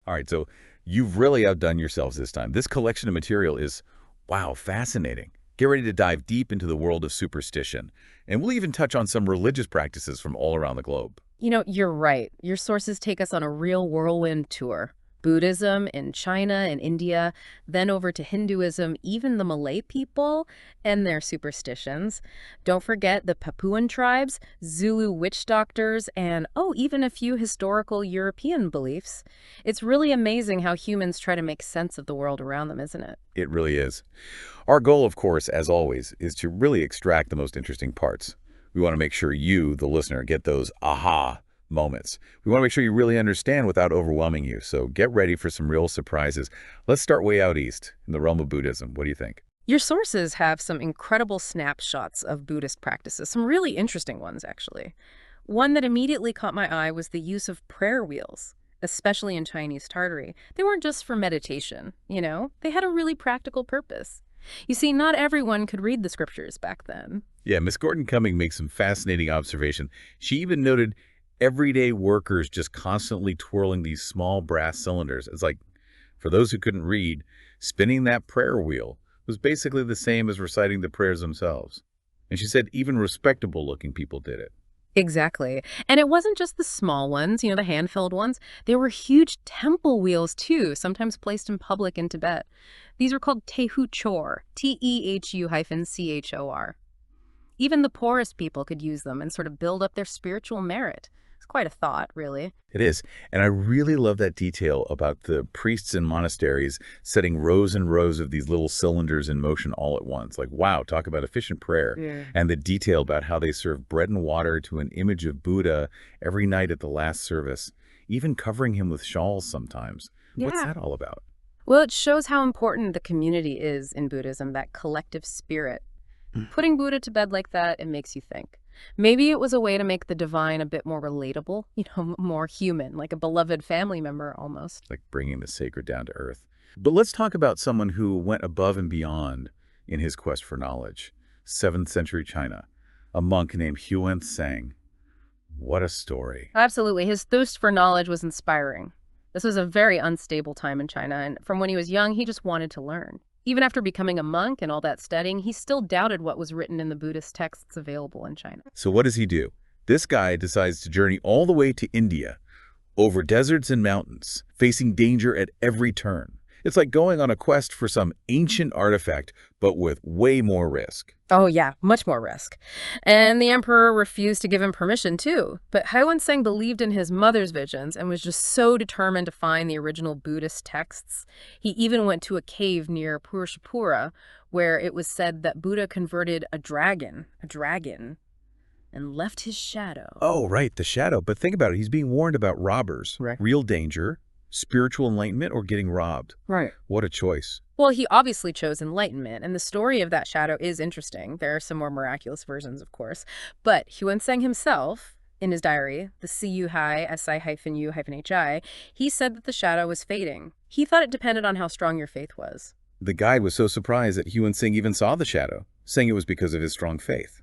All right, so you've really outdone yourselves this time. This collection of material is, wow, fascinating. Get ready to dive deep into the world of superstition. And we'll even touch on some religious practices from all around the globe. You know, you're right. Your sources take us on a real whirlwind tour. Buddhism in China and India, then over to Hinduism, even the Malay people and their superstitions. Don't forget the Papuan tribes, Zulu witch doctors, and oh, even a few historical European beliefs. It's really amazing how humans try to make sense of the world around them, isn't it? It really is. Our goal, of course, as always, is to really extract the most interesting parts. We want to make sure you, the listener, get those aha moments. We want to make sure you really understand without overwhelming you. So get ready for some real surprises. Let's start way out east in the realm of Buddhism. What do you think? Your sources have some incredible snapshots of Buddhist practices, some really interesting ones, actually. One that immediately caught my eye was the use of prayer wheels, especially in Chinese Tartary. They weren't just for meditation, they had a really practical purpose. You see, not everyone could read the scriptures back then. Yeah, Miss Gordon Cumming makes some fascinating observation. She even noted everyday workers just constantly twirling these small brass cylinders. It's like, for those who couldn't read, spinning that prayer wheel was basically the same as reciting the prayers themselves. And she said even respectable-looking people did it. Exactly. And it wasn't just the small ones, the hand-filled ones. There were huge temple wheels, too, sometimes placed in public in Tibet. These were called Tehu Chor, Tehu-Chor. Even the poorest people could use them and sort of build up their spiritual merit. It's quite a thought, really. It is. And I really love that detail about the priests in monasteries setting rows and rows of these little cylinders in motion all at once. Like, wow, talk about efficient prayer. Yeah. And the detail about how they serve bread and water to an image of Buddha every night at the last service, even covering him with shawls sometimes. What's Yeah. that all about? Well, it shows how important the community is in Buddhism, that collective spirit. Putting Buddha to bed like that, it makes you think. Maybe it was a way to make the divine a bit more relatable, more human, like a beloved family member almost. Like bringing the sacred down to earth. But let's talk about someone who went above and beyond in his quest for knowledge. 7th century China, a monk named Hiouen-thsang. What a story. Absolutely. His thirst for knowledge was inspiring. This was a very unstable time in China, and from when he was young, he just wanted to learn. Even after becoming a monk and all that studying, he still doubted what was written in the Buddhist texts available in China. So what does he do? This guy decides to journey all the way to India, over deserts and mountains, facing danger at every turn. It's like going on a quest for some ancient artifact, but with way more risk. Oh yeah, much more risk. And the emperor refused to give him permission too. But Hiouen-tsang believed in his mother's visions and was just so determined to find the original Buddhist texts. He even went to a cave near Purusapura, where it was said that Buddha converted a dragon, and left his shadow. Oh, right, the shadow. But think about it. He's being warned about robbers, Right. real danger, spiritual enlightenment, or getting robbed. Right. What a choice. Well, he obviously chose enlightenment, and the story of that shadow is interesting. There are some more miraculous versions, of course. But Hiouen-tsang himself, in his diary, the CU-SI-U-HI, he said that the shadow was fading. He thought it depended on how strong your faith was. The guide was so surprised that Hiouen-tsang even saw the shadow, saying it was because of his strong faith.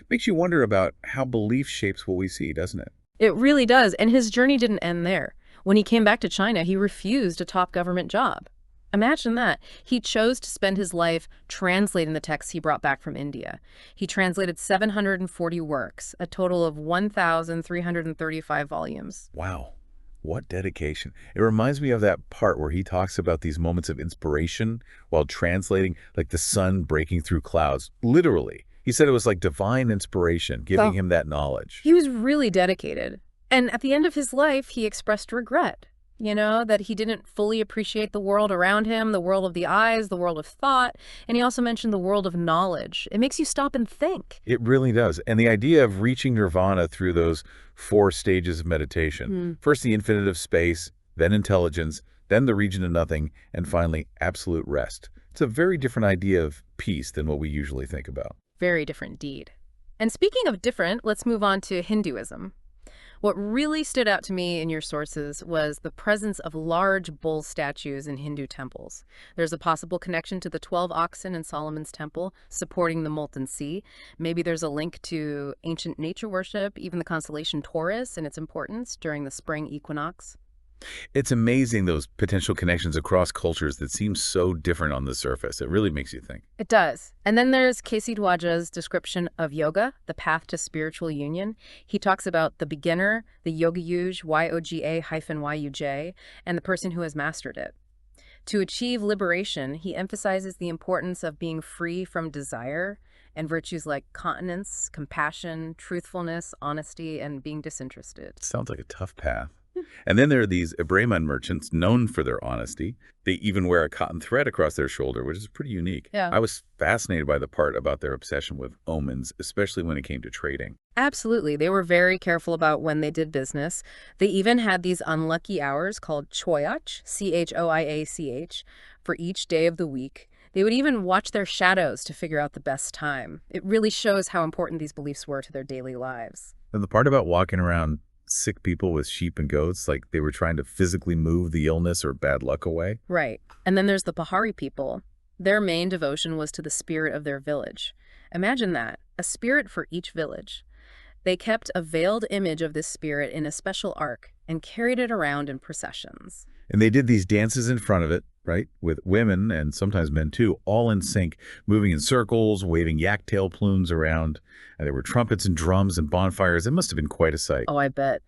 Makes you wonder about how belief shapes what we see, doesn't it? It really does, and his journey didn't end there. When he came back to China, he refused a top government job. Imagine that. He chose to spend his life translating the texts he brought back from India. He translated 740 works, a total of 1,335 volumes. Wow. What dedication. It reminds me of that part where he talks about these moments of inspiration while translating, like the sun breaking through clouds. Literally. He said it was like divine inspiration, giving him that knowledge. He was really dedicated. And at the end of his life, he expressed regret, that he didn't fully appreciate the world around him, the world of the eyes, the world of thought. And he also mentioned the world of knowledge. It makes you stop and think. It really does. And the idea of reaching nirvana through those 4 stages of meditation. First, the infinite of space, then intelligence, then the region of nothing, and finally, absolute rest. It's a very different idea of peace than what we usually think about. Very different indeed. And speaking of different, let's move on to Hinduism. What really stood out to me in your sources was the presence of large bull statues in Hindu temples. There's a possible connection to the 12 oxen in Solomon's temple, supporting the molten sea. Maybe there's a link to ancient nature worship, even the constellation Taurus and its importance during the spring equinox. It's amazing those potential connections across cultures that seem so different on the surface. It really makes you think. It does. And then there's Casey Dwaja's description of yoga, the path to spiritual union. He talks about the beginner, the yoga yuj, YOGA-YUJ, and the person who has mastered it. To achieve liberation, he emphasizes the importance of being free from desire and virtues like continence, compassion, truthfulness, honesty, and being disinterested. Sounds like a tough path. And then there are these Ibrahim merchants known for their honesty. They even wear a cotton thread across their shoulder, which is pretty unique. Yeah. I was fascinated by the part about their obsession with omens, especially when it came to trading. Absolutely. They were very careful about when they did business. They even had these unlucky hours called choyach, CHOIACH, for each day of the week. They would even watch their shadows to figure out the best time. It really shows how important these beliefs were to their daily lives. And the part about walking around sick people with sheep and goats, like they were trying to physically move the illness or bad luck away. Right. And then there's the Pahari people. Their main devotion was to the spirit of their village. Imagine that, a spirit for each village. They kept a veiled image of this spirit in a special ark and carried it around in processions. And they did these dances in front of it, right, with women and sometimes men too, all in sync, moving in circles, waving yak tail plumes around. And there were trumpets and drums and bonfires. It must have been quite a sight. Oh, I bet.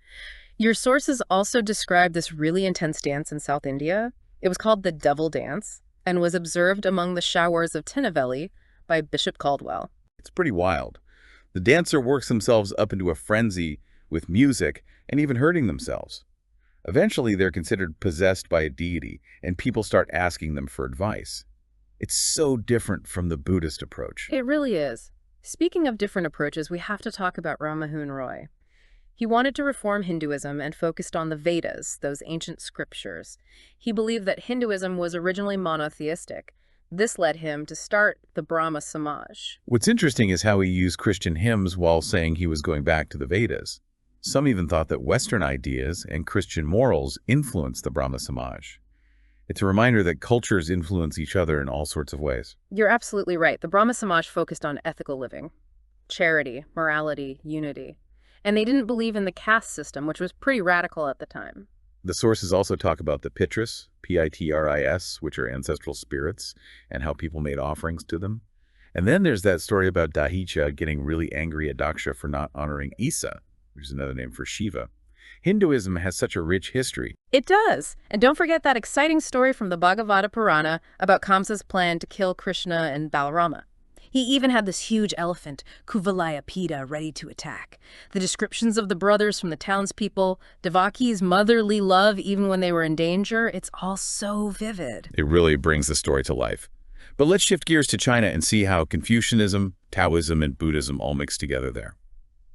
Your sources also describe this really intense dance in South India. It was called the Devil Dance and was observed among the showers of Tinnevelly by Bishop Caldwell. It's pretty wild. The dancer works themselves up into a frenzy with music and even hurting themselves. Eventually, they're considered possessed by a deity, and people start asking them for advice. It's so different from the Buddhist approach. It really is. Speaking of different approaches, we have to talk about Rammohun Roy. He wanted to reform Hinduism and focused on the Vedas, those ancient scriptures. He believed that Hinduism was originally monotheistic. This led him to start the Brahma Samaj. What's interesting is how he used Christian hymns while saying he was going back to the Vedas. Some even thought that Western ideas and Christian morals influenced the Brahma Samaj. It's a reminder that cultures influence each other in all sorts of ways. You're absolutely right. The Brahma Samaj focused on ethical living, charity, morality, unity. And they didn't believe in the caste system, which was pretty radical at the time. The sources also talk about the Pitris, Pitris, which are ancestral spirits, and how people made offerings to them. And then there's that story about Dahicha getting really angry at Daksha for not honoring Isa, which is another name for Shiva. Hinduism has such a rich history. It does. And don't forget that exciting story from the Bhagavata Purana about Kamsa's plan to kill Krishna and Balarama. He even had this huge elephant, Kuvalayapida, ready to attack. The descriptions of the brothers from the townspeople, Devaki's motherly love even when they were in danger, it's all so vivid. It really brings the story to life. But let's shift gears to China and see how Confucianism, Taoism, and Buddhism all mix together there.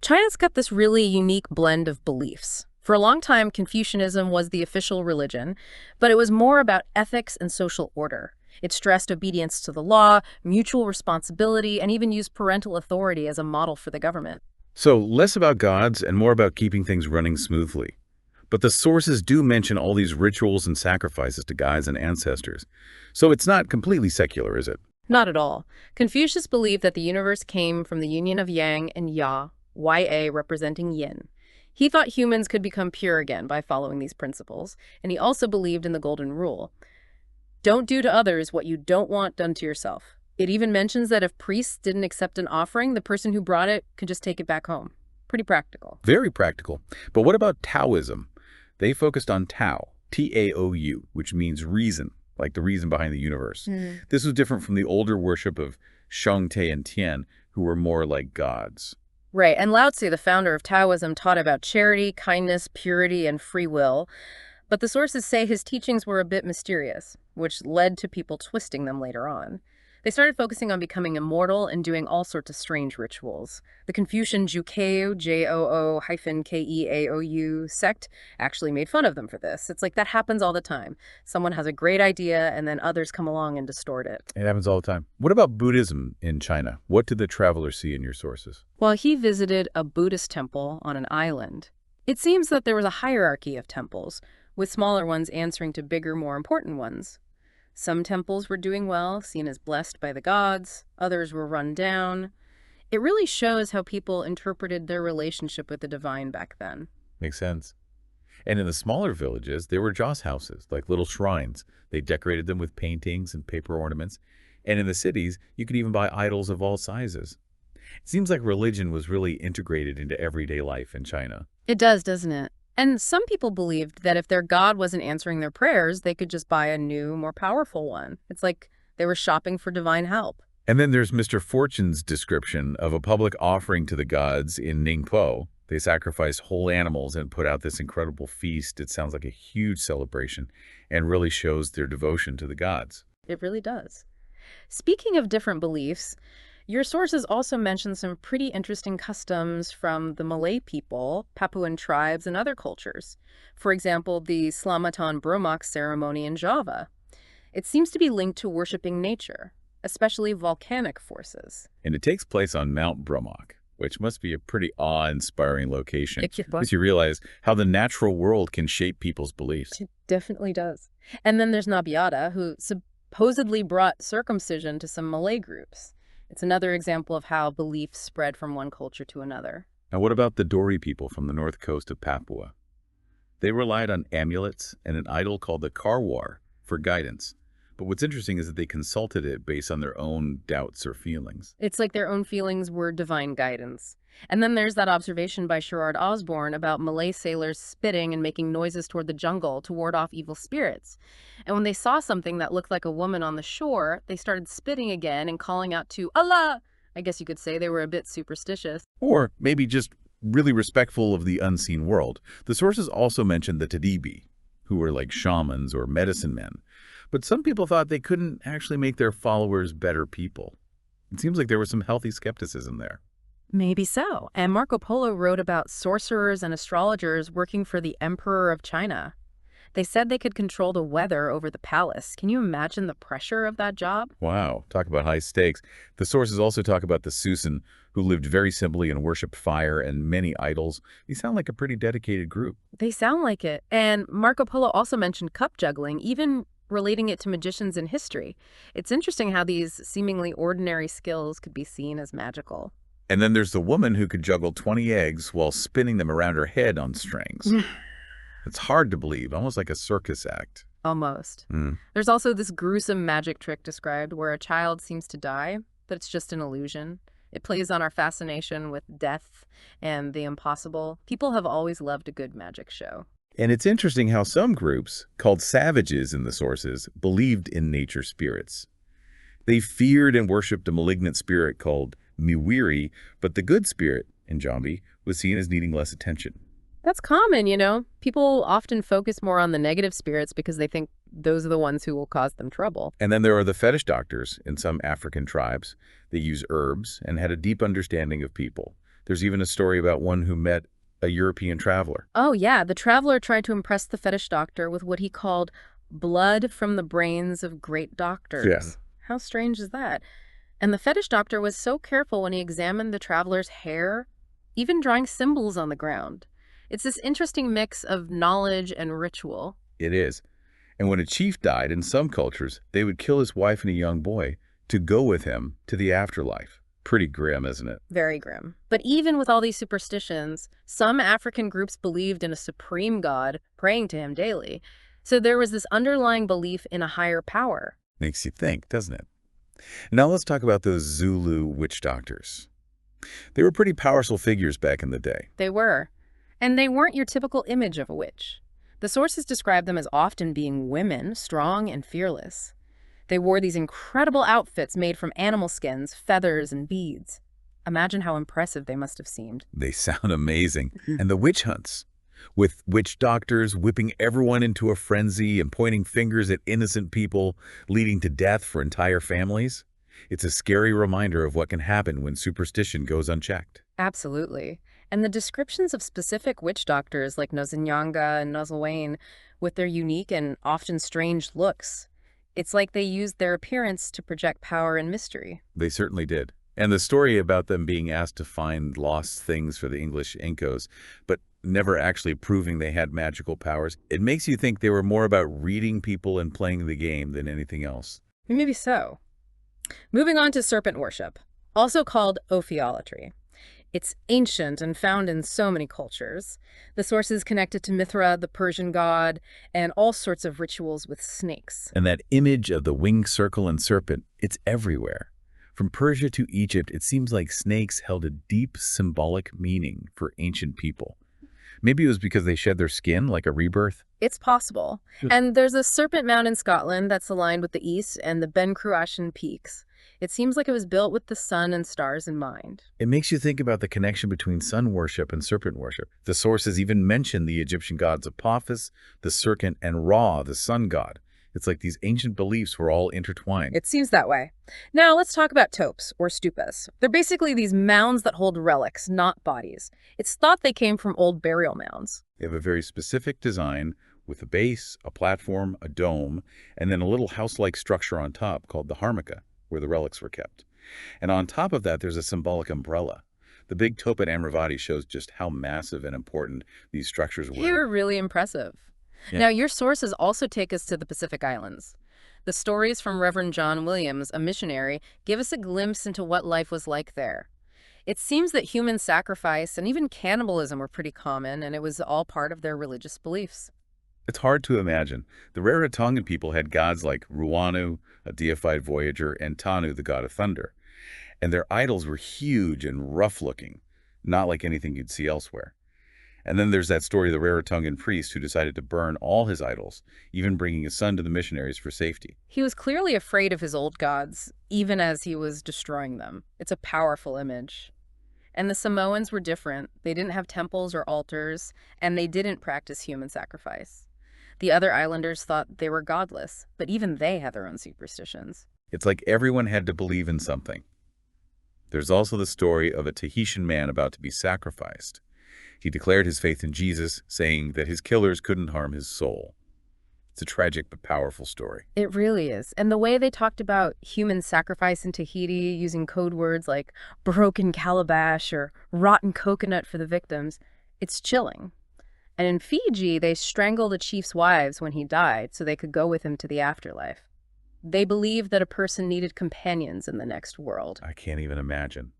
China's got this really unique blend of beliefs. For a long time, Confucianism was the official religion, but it was more about ethics and social order. It stressed obedience to the law, mutual responsibility, and even used parental authority as a model for the government. So less about gods and more about keeping things running smoothly. But the sources do mention all these rituals and sacrifices to gods and ancestors. So it's not completely secular, is it? Not at all. Confucius believed that the universe came from the union of yang and ya, Ya representing yin. He thought humans could become pure again by following these principles, and he also believed in the golden rule. Don't do to others what you don't want done to yourself. It even mentions that if priests didn't accept an offering, the person who brought it could just take it back home. Pretty practical. Very practical. But what about Taoism? They focused on Tao, T-A-O-U, which means reason, like the reason behind the universe. This was different from the older worship of Shang Te and Tian, who were more like gods. Right, and Lao Tzu, the founder of Taoism, taught about charity, kindness, purity, and free will. But the sources say his teachings were a bit mysterious, which led to people twisting them later on. They started focusing on becoming immortal and doing all sorts of strange rituals. The Confucian Jukeu, Joo-Keaou sect actually made fun of them for this. It's like that happens all the time. Someone has a great idea and then others come along and distort it. It happens all the time. What about Buddhism in China? What did the traveler see in your sources? Well, he visited a Buddhist temple on an island. It seems that there was a hierarchy of temples, with smaller ones answering to bigger, more important ones. Some temples were doing well, seen as blessed by the gods. Others were run down. It really shows how people interpreted their relationship with the divine back then. Makes sense. And in the smaller villages, there were joss houses, like little shrines. They decorated them with paintings and paper ornaments. And in the cities, you could even buy idols of all sizes. It seems like religion was really integrated into everyday life in China. It does, doesn't it? And some people believed that if their god wasn't answering their prayers, they could just buy a new, more powerful one. It's like they were shopping for divine help. And then there's Mr. Fortune's description of a public offering to the gods in Ningpo. They sacrificed whole animals and put out this incredible feast. It sounds like a huge celebration and really shows their devotion to the gods. It really does. Speaking of different beliefs, your sources also mention some pretty interesting customs from the Malay people, Papuan tribes, and other cultures. For example, the Slamatan Bromok ceremony in Java. It seems to be linked to worshiping nature, especially volcanic forces. And it takes place on Mount Bromok, which must be a pretty awe-inspiring location. As you realize how the natural world can shape people's beliefs. It definitely does. And then there's Nabiata, who supposedly brought circumcision to some Malay groups. It's another example of how beliefs spread from one culture to another. Now, what about the Dori people from the north coast of Papua? They relied on amulets and an idol called the Karwar for guidance. But what's interesting is that they consulted it based on their own doubts or feelings. It's like their own feelings were divine guidance. And then there's that observation by Sherard Osborne about Malay sailors spitting and making noises toward the jungle to ward off evil spirits. And when they saw something that looked like a woman on the shore, they started spitting again and calling out to Allah. I guess you could say they were a bit superstitious. Or maybe just really respectful of the unseen world. The sources also mentioned the Tadibi, who were like shamans or medicine men. But some people thought they couldn't actually make their followers better people. It seems like there was some healthy skepticism there. Maybe so. And Marco Polo wrote about sorcerers and astrologers working for the Emperor of China. They said they could control the weather over the palace. Can you imagine the pressure of that job? Wow, talk about high stakes. The sources also talk about the Susan, who lived very simply and worshipped fire and many idols. They sound like a pretty dedicated group. They sound like it. And Marco Polo also mentioned cup juggling, even relating it to magicians in history. It's interesting how these seemingly ordinary skills could be seen as magical. And then there's the woman who could juggle 20 eggs while spinning them around her head on strings. It's hard to believe, almost like a circus act. Almost. There's also this gruesome magic trick described where a child seems to die, but it's just an illusion. It plays on our fascination with death and the impossible. People have always loved a good magic show. And it's interesting how some groups, called savages in the sources, believed in nature spirits. They feared and worshipped a malignant spirit called Miwiri, but the good spirit, Njambi, was seen as needing less attention. That's common, you know. People often focus more on the negative spirits because they think those are the ones who will cause them trouble. And then there are the fetish doctors in some African tribes. They use herbs and had a deep understanding of people. There's even a story about one who met a European traveler. Oh, yeah. The traveler tried to impress the fetish doctor with what he called blood from the brains of great doctors. Yes. How strange is that? And the fetish doctor was so careful when he examined the traveler's hair, even drawing symbols on the ground. It's this interesting mix of knowledge and ritual. It is. And when a chief died in some cultures, they would kill his wife and a young boy to go with him to the afterlife. Pretty grim, isn't it? Very grim. But even with all these superstitions, some African groups believed in a supreme god, praying to him daily. So there was this underlying belief in a higher power. Makes you think, doesn't it? Now let's talk about those Zulu witch doctors. They were pretty powerful figures back in the day. They were. And they weren't your typical image of a witch. The sources describe them as often being women, strong and fearless. They wore these incredible outfits made from animal skins, feathers, and beads. Imagine how impressive they must have seemed. They sound amazing. And the witch hunts, with witch doctors whipping everyone into a frenzy and pointing fingers at innocent people, leading to death for entire families. It's a scary reminder of what can happen when superstition goes unchecked. Absolutely. And the descriptions of specific witch doctors like Nozinyanga and Nozlwane, with their unique and often strange looks, it's like they used their appearance to project power and mystery. They certainly did. And the story about them being asked to find lost things for the English Incos, but never actually proving they had magical powers, it makes you think they were more about reading people and playing the game than anything else. Maybe so. Moving on to serpent worship, also called ophiolatry. It's ancient and found in so many cultures. The source is connected to Mithra, the Persian god, and all sorts of rituals with snakes. And that image of the winged circle and serpent, it's everywhere. From Persia to Egypt, it seems like snakes held a deep symbolic meaning for ancient people. Maybe it was because they shed their skin like a rebirth. It's possible. And there's a serpent mound in Scotland that's aligned with the east and the Ben Cruachan peaks. It seems like it was built with the sun and stars in mind. It makes you think about the connection between sun worship and serpent worship. The sources even mention the Egyptian gods Apophis, the serpent, and Ra, the sun god. It's like these ancient beliefs were all intertwined. It seems that way. Now let's talk about topes, or stupas. They're basically these mounds that hold relics, not bodies. It's thought they came from old burial mounds. They have a very specific design with a base, a platform, a dome, and then a little house-like structure on top called the harmika, where the relics were kept. And on top of that, there's a symbolic umbrella. The big tope at Amravati shows just how massive and important these structures were. They were really impressive. Yeah. Now, your sources also take us to the Pacific Islands. The stories from Reverend John Williams, a missionary, give us a glimpse into what life was like there. It seems that human sacrifice and even cannibalism were pretty common, and it was all part of their religious beliefs. It's hard to imagine. The Rarotongan people had gods like Ruanu, a deified voyager, and Tanu, the god of thunder. And their idols were huge and rough-looking, not like anything you'd see elsewhere. And then there's that story of the Rarotongan priest who decided to burn all his idols, even bringing his son to the missionaries for safety. He was clearly afraid of his old gods, even as he was destroying them. It's a powerful image. And the Samoans were different. They didn't have temples or altars, and they didn't practice human sacrifice. The other islanders thought they were godless, but even they had their own superstitions. It's like everyone had to believe in something. There's also the story of a Tahitian man about to be sacrificed. He declared his faith in Jesus, saying that his killers couldn't harm his soul. It's a tragic but powerful story. It really is. And the way they talked about human sacrifice in Tahiti using code words like broken calabash or rotten coconut for the victims, it's chilling. And in Fiji, they strangled a chief's wives when he died so they could go with him to the afterlife. They believed that a person needed companions in the next world. I can't even imagine.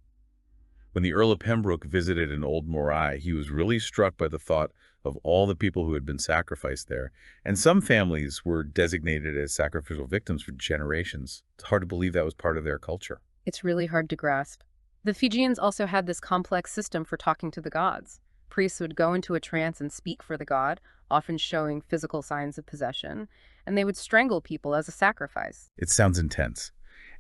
When the Earl of Pembroke visited an old morai, he was really struck by the thought of all the people who had been sacrificed there. And some families were designated as sacrificial victims for generations. It's hard to believe that was part of their culture. It's really hard to grasp. The Fijians also had this complex system for talking to the gods. Priests would go into a trance and speak for the god, often showing physical signs of possession, and they would strangle people as a sacrifice. It sounds intense.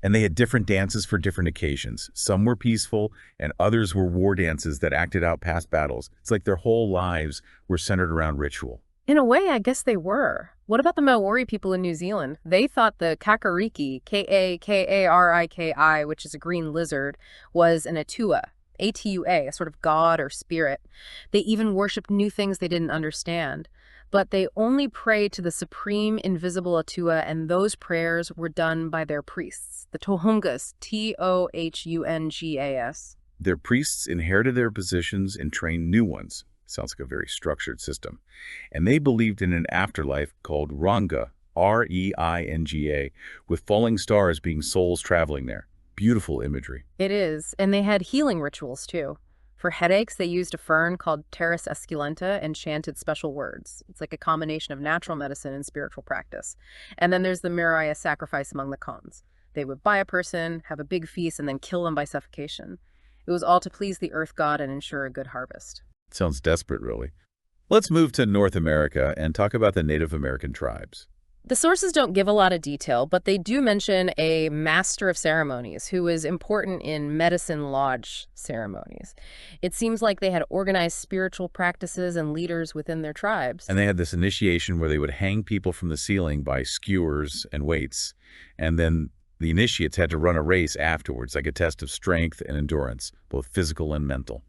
And they had different dances for different occasions. Some were peaceful, and others were war dances that acted out past battles. It's like their whole lives were centered around ritual. In a way, I guess they were. What about the Maori people in New Zealand? They thought the kakariki, K-A-K-A-R-I-K-I, which is a green lizard, was an atua, A-T-U-A, a sort of god or spirit. They even worshipped new things they didn't understand. But they only prayed to the supreme invisible atua, and those prayers were done by their priests, the Tohungas, T-O-H-U-N-G-A-S. Their priests inherited their positions and trained new ones. Sounds like a very structured system. And they believed in an afterlife called Ranga, R-E-I-N-G-A, with falling stars being souls traveling there. Beautiful imagery. It is, and they had healing rituals too. For headaches, they used a fern called Pteris esculenta and chanted special words. It's like a combination of natural medicine and spiritual practice. And then there's the Miriah sacrifice among the Khans. They would buy a person, have a big feast, and then kill them by suffocation. It was all to please the earth god and ensure a good harvest. Sounds desperate, really. Let's move to North America and talk about the Native American tribes. The sources don't give a lot of detail, but they do mention a master of ceremonies who was important in medicine lodge ceremonies. It seems like they had organized spiritual practices and leaders within their tribes. And they had this initiation where they would hang people from the ceiling by skewers and weights, and then the initiates had to run a race afterwards, like a test of strength and endurance, both physical and mental.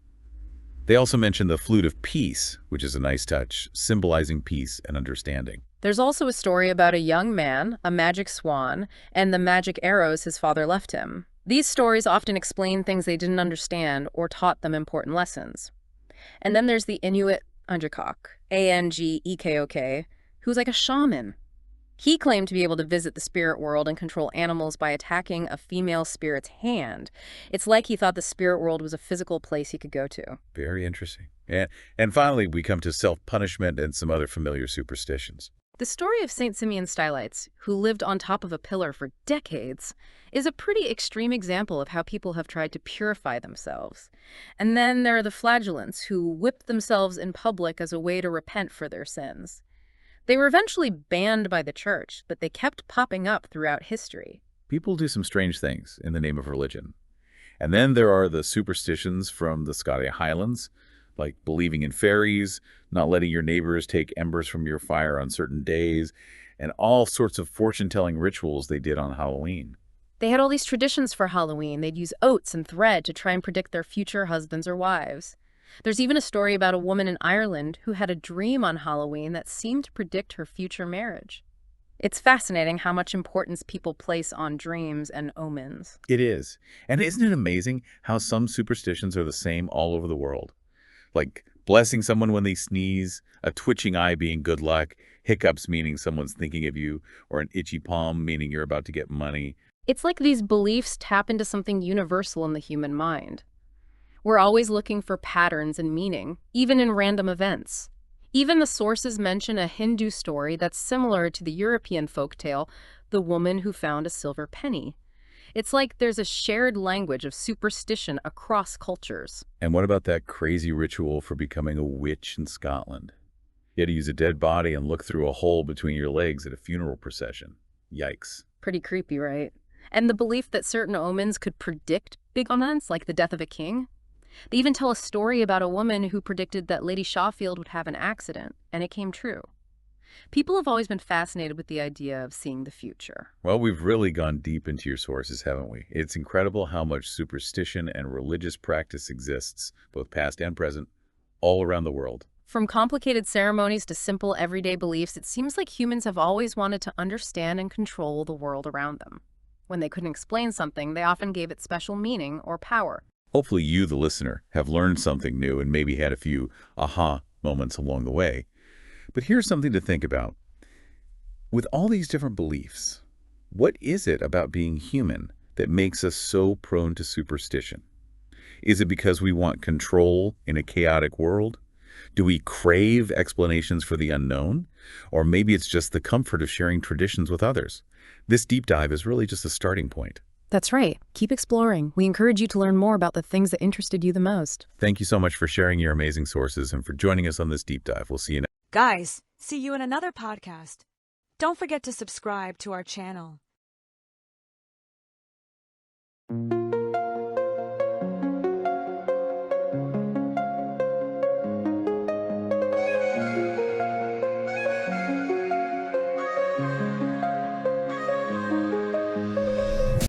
They also mention the flute of peace, which is a nice touch, symbolizing peace and understanding. There's also a story about a young man, a magic swan, and the magic arrows his father left him. These stories often explain things they didn't understand or taught them important lessons. And then there's the Inuit Angekok, A-N-G-E-K-O-K, who's like a shaman. He claimed to be able to visit the spirit world and control animals by attacking a female spirit's hand. It's like he thought the spirit world was a physical place he could go to. Very interesting. And finally, we come to self-punishment and some other familiar superstitions. The story of St. Simeon Stylites, who lived on top of a pillar for decades, is a pretty extreme example of how people have tried to purify themselves. And then there are the flagellants, who whipped themselves in public as a way to repent for their sins. They were eventually banned by the church, but they kept popping up throughout history. People do some strange things in the name of religion. And then there are the superstitions from the Scottish Highlands, like believing in fairies, not letting your neighbors take embers from your fire on certain days, and all sorts of fortune-telling rituals they did on Halloween. They had all these traditions for Halloween. They'd use oats and thread to try and predict their future husbands or wives. There's even a story about a woman in Ireland who had a dream on Halloween that seemed to predict her future marriage. It's fascinating how much importance people place on dreams and omens. It is. And isn't it amazing how some superstitions are the same all over the world? Like blessing someone when they sneeze, a twitching eye being good luck, hiccups meaning someone's thinking of you, or an itchy palm meaning you're about to get money. It's like these beliefs tap into something universal in the human mind. We're always looking for patterns and meaning, even in random events. Even the sources mention a Hindu story that's similar to the European folktale, The Woman Who Found a Silver Penny. It's like there's a shared language of superstition across cultures. And what about that crazy ritual for becoming a witch in Scotland? You had to use a dead body and look through a hole between your legs at a funeral procession. Yikes. Pretty creepy, right? And the belief that certain omens could predict big events, like the death of a king. They even tell a story about a woman who predicted that Lady Shawfield would have an accident, and it came true. People have always been fascinated with the idea of seeing the future. Well, we've really gone deep into your sources, haven't we? It's incredible how much superstition and religious practice exists, both past and present, all around the world. From complicated ceremonies to simple everyday beliefs, it seems like humans have always wanted to understand and control the world around them. When they couldn't explain something, they often gave it special meaning or power. Hopefully you, the listener, have learned something new and maybe had a few aha moments along the way. But here's something to think about. With all these different beliefs, what is it about being human that makes us so prone to superstition? Is it because we want control in a chaotic world? Do we crave explanations for the unknown? Or maybe it's just the comfort of sharing traditions with others. This deep dive is really just a starting point. That's right. Keep exploring. We encourage you to learn more about the things that interested you the most. Thank you so much for sharing your amazing sources and for joining us on this deep dive. We'll see you next. Guys, see you in another podcast. Don't forget to subscribe to our channel.